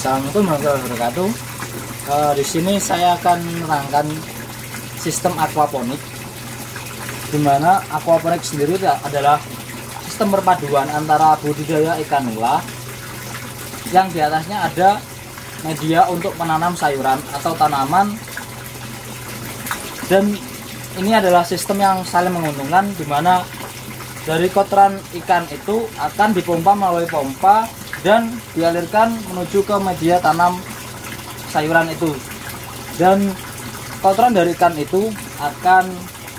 Assalamualaikum warahmatullahi wabarakatuh. Di sini saya akan menerangkan sistem aquaponik, di mana aquaponik sendiri adalah sistem perpaduan antara budidaya ikan nila yang di atasnya ada media untuk menanam sayuran atau tanaman, dan ini adalah sistem yang saling menguntungkan, di mana dari kotoran ikan itu akan dipompa melalui pompa dan dialirkan menuju ke media tanam sayuran itu, dan kotoran dari ikan itu akan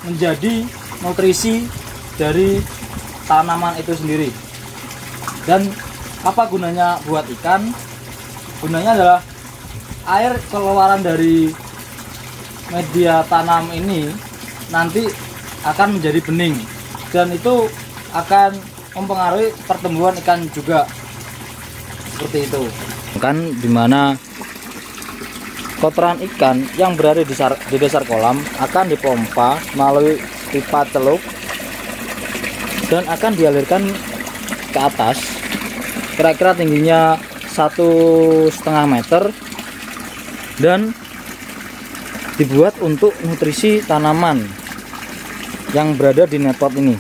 menjadi nutrisi dari tanaman itu sendiri. Dan apa gunanya buat ikan? Gunanya adalah air keluaran dari media tanam ini nanti akan menjadi bening, dan itu akan mempengaruhi pertumbuhan ikan juga, seperti itu. Kan dimana kotoran ikan yang berada di dasar kolam akan dipompa melalui pipa celup dan akan dialirkan ke atas, kira-kira tingginya 1,5 meter, dan dibuat untuk nutrisi tanaman yang berada di netpot ini.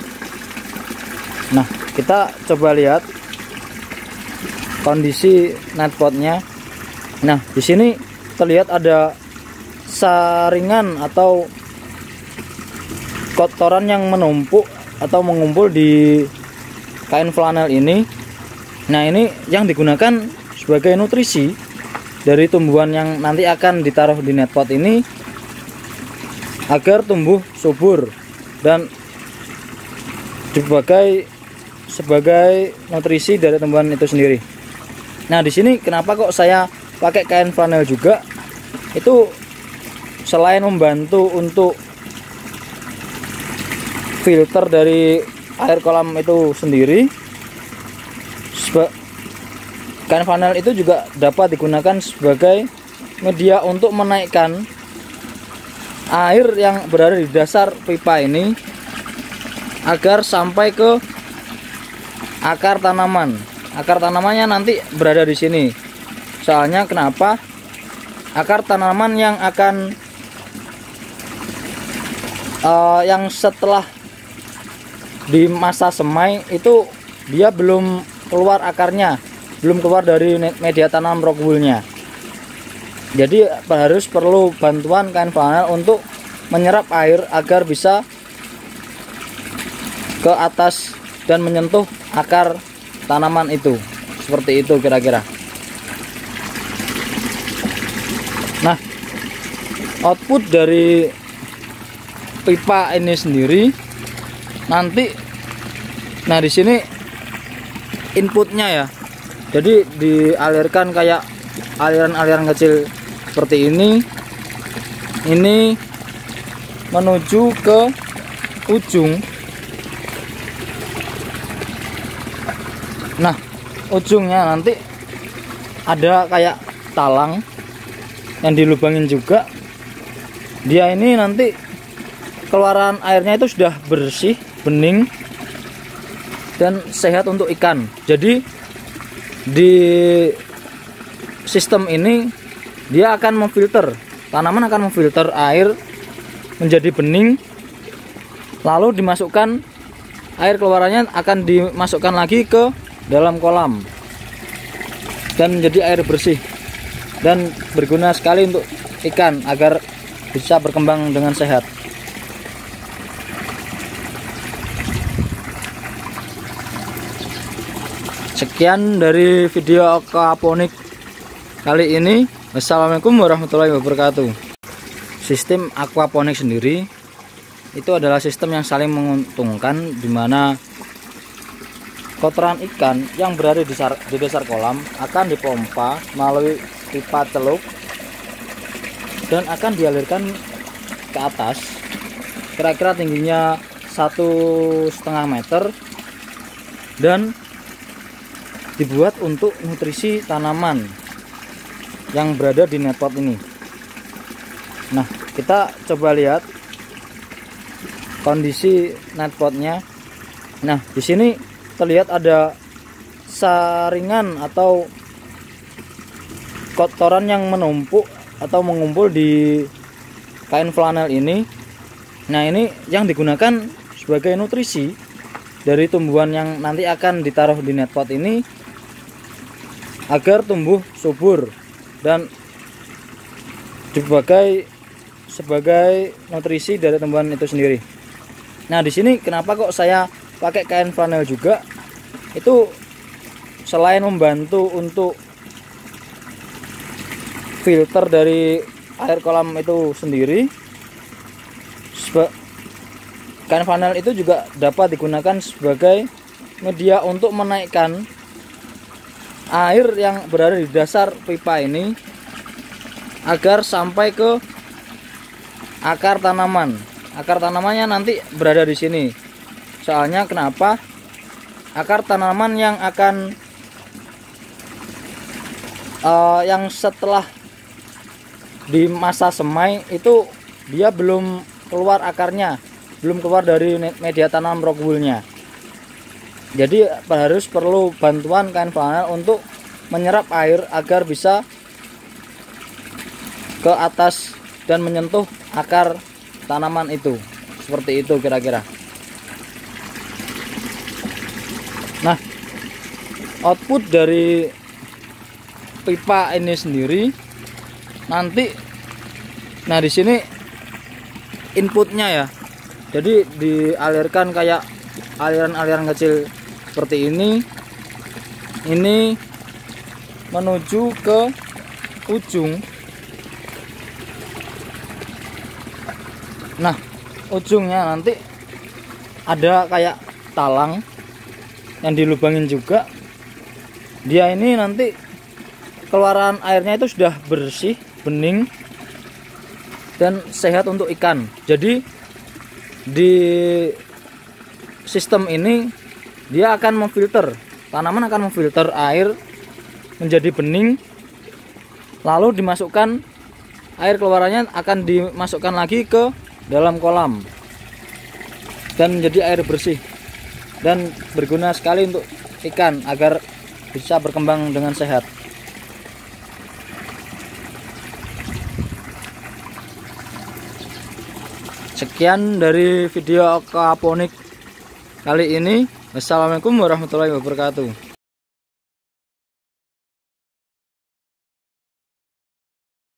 Nah, kita coba lihat kondisi netpotnya. Nah, di sini terlihat ada saringan atau kotoran yang menumpuk atau mengumpul di kain flanel ini. Nah, ini yang digunakan sebagai nutrisi dari tumbuhan yang nanti akan ditaruh di netpot ini agar tumbuh subur dan sebagai nutrisi dari tumbuhan itu sendiri. Nah, di sini kenapa kok saya pakai kain flanel juga? Itu selain membantu untuk filter dari air kolam itu sendiri, kain flanel itu juga dapat digunakan sebagai media untuk menaikkan air yang berada di dasar pipa ini agar sampai ke akar tanaman. Akar tanamannya nanti berada di sini. Soalnya kenapa? Akar tanaman yang akan yang setelah di masa semai itu dia belum keluar akarnya, belum keluar dari media tanam rockwoolnya. Jadi harus perlu bantuan kain flanel untuk menyerap air agar bisa ke atas dan menyentuh akar tanaman itu. Seperti itu kira-kira. Nah, output dari pipa ini sendiri nanti, nah di sini inputnya ya. Jadi dialirkan kayak aliran-aliran kecil seperti ini menuju ke ujung. Nah, ujungnya nanti ada kayak talang yang dilubangin juga. Dia ini nanti keluaran airnya itu sudah bersih, bening, dan sehat untuk ikan. Jadi di sistem ini dia akan memfilter, tanaman akan memfilter air menjadi bening, lalu dimasukkan air keluarannya akan dimasukkan lagi ke dalam kolam dan menjadi air bersih dan berguna sekali untuk ikan agar bisa berkembang dengan sehat. Sekian dari video aquaponik kali ini. Wassalamualaikum warahmatullahi wabarakatuh. Sistem aquaponik sendiri itu adalah sistem yang saling menguntungkan, di mana kotoran ikan yang berada di dasar kolam akan dipompa melalui pipa celup dan akan dialirkan ke atas, kira-kira tingginya 1,5 meter, dan dibuat untuk nutrisi tanaman yang berada di netpot ini. Nah, kita coba lihat kondisi netpotnya. Nah, di sini terlihat ada saringan atau kotoran yang menumpuk atau mengumpul di kain flanel ini. Nah, ini yang digunakan sebagai nutrisi dari tumbuhan yang nanti akan ditaruh di netpot ini agar tumbuh subur dan sebagai nutrisi dari tumbuhan itu sendiri. Nah, di sini kenapa kok saya pakai kain flanel juga? Itu selain membantu untuk filter dari air kolam itu sendiri, kain flanel itu juga dapat digunakan sebagai media untuk menaikkan air yang berada di dasar pipa ini agar sampai ke akar tanaman. Akar tanamannya nanti berada di sini. Soalnya kenapa? Akar tanaman yang akan yang setelah di masa semai itu dia belum keluar akarnya, belum keluar dari media tanam rockwoolnya. Jadi harus perlu bantuan kain flanel untuk menyerap air agar bisa ke atas dan menyentuh akar tanaman itu. Seperti itu kira-kira. Nah, output dari pipa ini sendiri nanti, nah di sini inputnya ya, jadi dialirkan kayak aliran-aliran kecil seperti ini menuju ke ujung. Nah, ujungnya nanti ada kayak talang yang dilubangin juga. Dia ini nanti keluaran airnya itu sudah bersih, bening, dan sehat untuk ikan. Jadi di sistem ini dia akan memfilter, tanaman akan memfilter air menjadi bening, lalu dimasukkan air keluarannya akan dimasukkan lagi ke dalam kolam dan menjadi air bersih dan berguna sekali untuk ikan agar bisa berkembang dengan sehat. Sekian dari video aquaponik kali ini. Wassalamualaikum warahmatullahi wabarakatuh.